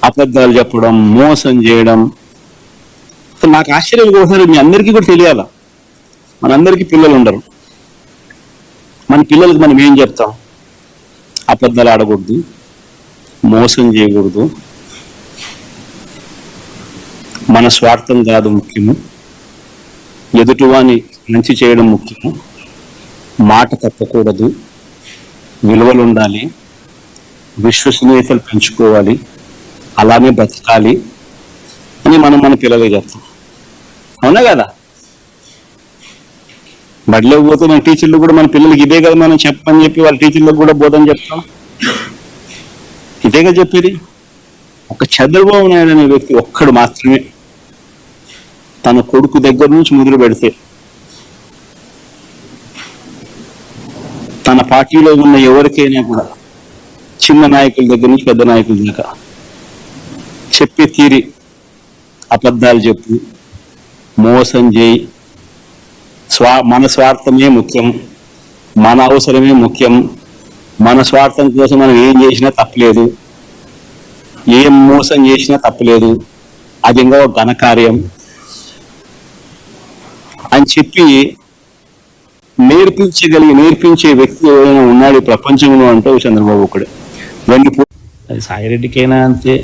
అబద్ధాలు చెప్పడం, మోసం చేయడం. నాకు ఆశ్చర్యం ఒకసారి మీ అందరికీ కూడా తెలియాల, మనందరికీ పిల్లలు ఉండరు. మన పిల్లలకి మనం ఏం చెప్తాం? అబద్ధాలు ఆడకూడదు, మోసం చేయకూడదు, మన స్వార్థం కాదు ముఖ్యము, ఎదుటివాని మంచి చేయడం ముఖ్యము, మాట తప్పకూడదు, విలువలు ఉండాలి, విశ్వసనీయతలు పెంచుకోవాలి, అలానే బ్రతకాలి అని మనం మన పిల్లలకి చెప్తాం. అవునా కదా? బడిలోకి పోతే మన టీచర్లు కూడా మన పిల్లలకి ఇదే కదా మనం చెప్పని చెప్పి వాళ్ళ టీచర్లకు కూడా బోధన చెప్తాం. ఇదేగా చెప్పేది. ఒక చంద్రబాబు నాయుడు అనే వ్యక్తి ఒక్కడు మాత్రమే తన కొడుకు దగ్గర నుంచి మొదలు పెడితే తన పార్టీలో ఉన్న ఎవరికైనా కూడా, చిన్న నాయకుల దగ్గర నుంచి పెద్ద నాయకుల దాకా చెప్పే తీరి అబద్ధాలు చెప్పు, మోసం చేయి, మన స్వార్థమే ముఖ్యం, మన అవసరమే ముఖ్యం, మన స్వార్థం కోసం మనం ఏం చేసినా తప్పలేదు, ఏం మోసం చేసినా తప్పలేదు, అది ఇంకా ఒక ఘనకార్యం అని చెప్పి నేర్పించే వ్యక్తి ఎవరైనా ఉన్నాడు ప్రపంచంలో అంటే చంద్రబాబు ఒకడే. సాయిరెడ్డికైనా అంతే,